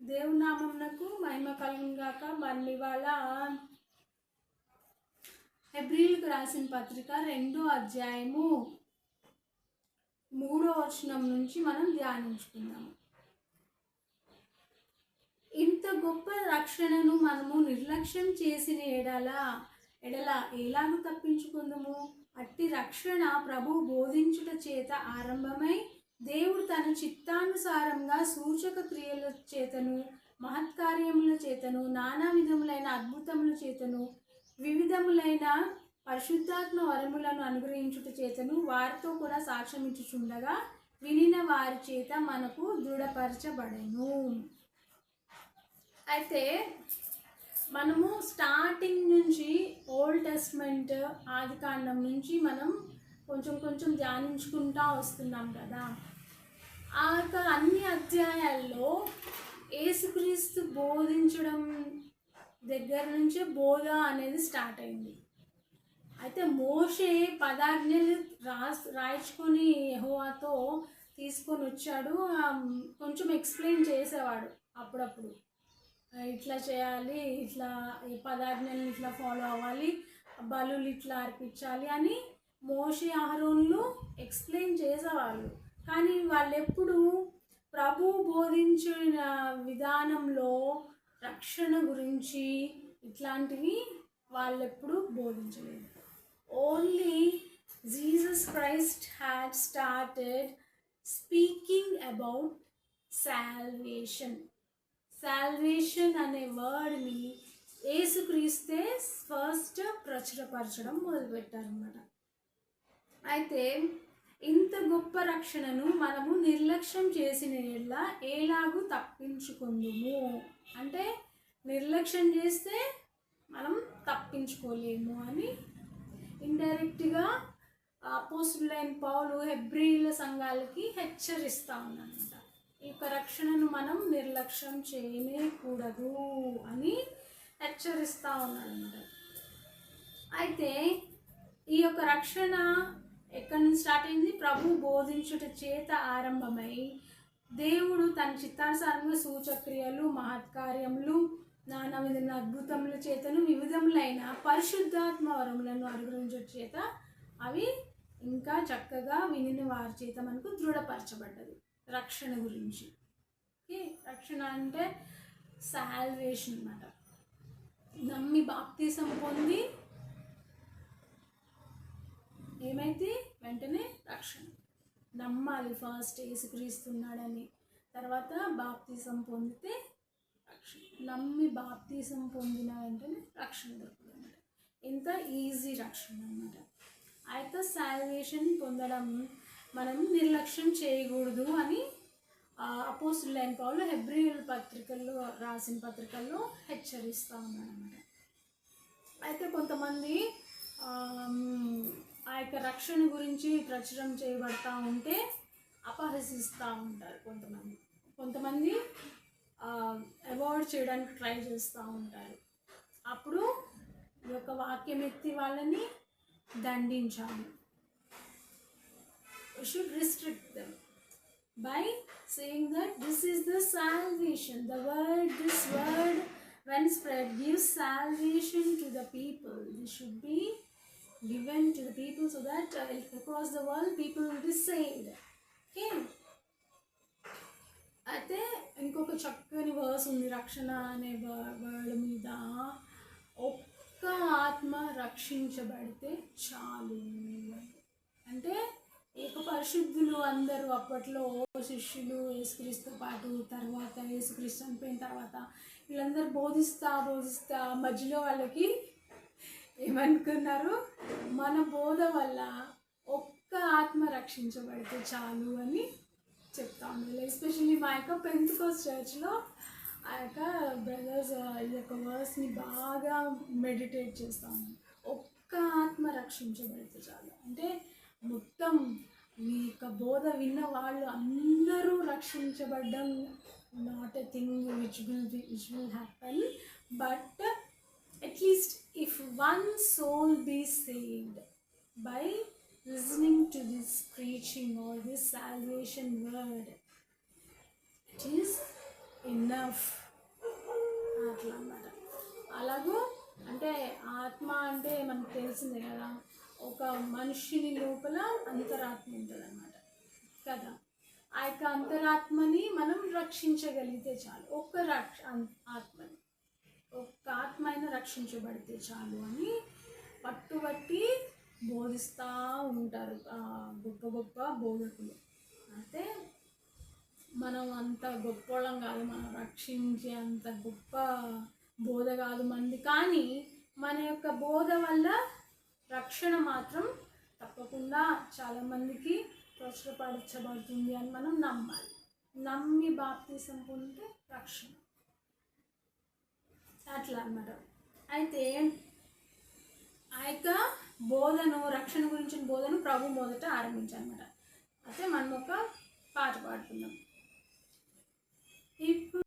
దేవుని నామమునకు మహిమ కలుగుగాక. మళ్ళీ ఇవాళ హెబ్రీయులకు రాసిన పత్రిక 2వ అధ్యాయము 3వ వచనం నుంచి మనం ధ్యానించుకుందాము. ఇంత గొప్ప రక్షణను మనము నిర్లక్ష్యం చేసిన ఎడల ఎలాగూ తప్పించుకుందాము? అట్టి రక్షణ ప్రభు బోధించుట చేత ఆరంభమై దేవుడు తన చిత్తానుసారంగా సూచక క్రియల చేతను, మహత్కార్యముల చేతను, నానా విధములైన అద్భుతముల చేతను, వివిధములైన పరిశుద్ధాత్మ వరములను అనుగ్రహించుట చేతను వారితో కూడా సాక్ష్యమిచ్చుచుండగా వినిన వారి చేత మనకు దృఢపరచబడెను. అయితే మనము స్టార్టింగ్ నుంచి ఓల్డ్ టెస్ట్మెంట్ ఆదికాండం నుంచి మనం కొంచెం ధ్యానించుకుంటూ వస్తున్నాం కదా. ఆ అన్ని అధ్యాయాల్లో యేసుక్రీస్తు బోధించడం దగ్గర నుంచే బోధ అనేది స్టార్ట్ అయింది. అయితే మోషే 10 ఆజ్ఞలు రాయించుకొని యెహోవాతో తీసుకొని వచ్చాడు. కొంచెం ఎక్స్ప్లెయిన్ చేసేవాడు అప్పుడప్పుడు, ఇట్లా చేయాలి, ఇట్లా 10 ఆజ్ఞలను ఇట్లా ఫాలో అవ్వాలి, బలులు ఇట్లా అర్పించాలి అని మోషే అహరోనులు ఎక్స్ప్లెయిన్ చేసేవాళ్ళు. కానీ వాళ్ళెప్పుడు ప్రభు బోధించిన విధానంలో రక్షణ గురించి ఇట్లాంటివి వాళ్ళెప్పుడు బోధించలేదు. Only Jesus Christ had started speaking about salvation అనే వర్డ్ని యేసుక్రీస్తే ఫస్ట్ ప్రచురపరచడం మొదలుపెట్టారన్నమాట. అయితే ఇంత గొప్ప రక్షణను మనము నిర్లక్ష్యం చేసిన ఎలాగూ తప్పించుకుందాము అంటే, నిర్లక్ష్యం చేస్తే మనం తప్పించుకోలేము అని ఇండైరెక్ట్గా అపోస్తలుడైన పౌలు హెబ్రీయుల సంఘాలకి హెచ్చరిస్తూ ఉన్నారన్నమాట. ఈ యొక్క రక్షణను మనం నిర్లక్ష్యం చేయకూడదు అని హెచ్చరిస్తూ ఉన్నారన్నమాట. అయితే ఈ యొక్క రక్షణ ఎక్కడి నుంచి స్టార్ట్ అయింది? ప్రభు బోధించుట చేత ఆరంభమై దేవుడు తన చిత్తానుసారంగా సూచక్రియలు, మహత్కార్యములు, నానా విధమైన అద్భుతముల చేతను, వివిధములైన పరిశుద్ధాత్మ వరములను అనుగ్రహించుట చేత అవి ఇంకా చక్కగా వినిన వారి చేత మనకు దృఢపరచబడ్డది రక్షణ గురించి. ఓకే, రక్షణ అంటే సాల్వేషన్ అన్నమాట. నమ్మి బాప్తిసం పొంది ఏమైతే వెంటనే రక్షణ నమ్మాలి. ఫస్ట్ యేసుక్రీస్తున్నాడని, తర్వాత బాప్తిసం పొందితే రక్షణ. నమ్మి బాప్తిసం పొందిన వెంటనే రక్షణ దొరుకుతుంది అన్నమాట. ఇంత ఈజీ రక్షణ అన్నమాట. అయితే సాల్వేషన్ పొందడం మనం నిర్లక్ష్యం చేయకూడదు అని అపోస్తలుడైన పౌలు హెబ్రీయుల పత్రికల్లో రాసిన పత్రికల్లో హెచ్చరిస్తూ ఉన్నారన్నమాట. అయితే కొంతమంది ఆ యొక్క రక్షణ గురించి ప్రచురం చేయబడతా ఉంటే అపహసిస్తూ ఉంటారు. కొంతమంది అవాయిడ్ చేయడానికి ట్రై చేస్తూ ఉంటారు. అప్పుడు ఈ యొక్క వాక్యం ఎత్తి వాళ్ళని దండించాలి. We should restrict them by saying that this is the salvation. This word when spread gives salvation to the people. This should be given to the people so that across the world people will be saved. Okay. అయితే ఇంకొక చక్కని verse ఉంది రక్షణ అనే word మీద. ఒక్క ఆత్మ రక్షించబడితే చాలు అంటే, ఏక పరిశుద్ధులు అందరూ అప్పట్లో శిష్యులు యేసుక్రీస్తుతో పాటు, తర్వాత యేసుక్రీస్తు చనిపోయిన తర్వాత వీళ్ళందరూ బోధిస్తా మధ్యలో వాళ్ళకి ఏమనుకున్నారు? మన బోధ వల్ల ఒక్క ఆత్మ రక్షించబడితే చాలు అని చెప్తా ఉన్నారు. ఎస్పెషల్లీ మా యొక్క పెంతెకోస్ట్ చర్చ్లో ఆ యొక్క బ్రదర్స్ ఈ యొక్క వర్స్ని బాగా మెడిటేట్ చేస్తూ ఉన్నారు. ఒక్క ఆత్మ రక్షించబడితే చాలు అంటే, మొత్తం మీ యొక్క బోధ విన్న వాళ్ళు అందరూ రక్షించబడ్డం not a thing which will happen, but at least if one soul be saved by listening to this preaching or this salvation word, it is enough. Enough అట్లా అన్నమాట. అలాగూ అంటే ఆత్మ అంటే మనకు తెలిసిందే కదా, ఒక మనిషిని లోపల అంతరాత్మ ఉంటుంది అన్నమాట కదా. ఆ యొక్క అంతరాత్మని మనం రక్షించగలిగితే చాలు, ఆత్మని ఒక్క ఆత్మ అయినా రక్షించబడితే చాలు అని పట్టుబట్టి బోధిస్తూ ఉంటారు గొప్ప గొప్ప బోధకులు. అయితే మనం అంత గొప్పవాళ్ళం కాదు, మనం రక్షించే అంత గొప్ప బోధ కాదు మంది, కానీ మన యొక్క బోధ వల్ల రక్షణ మాత్రం తప్పకుండా చాలామందికి ప్రచురపరచబడుతుంది అని మనం నమ్మాలి. నమ్మి బాప్తిసం పొందితే రక్షణ అట్లా అన్నమాట. అయితే ఆ యొక్క బోధను, రక్షణ గురించిన బోధను ప్రభు మొదట ఆరంభించాలన్నమాట. అయితే మనం ఒక పాట పాడుకుందాం. ఇప్పుడు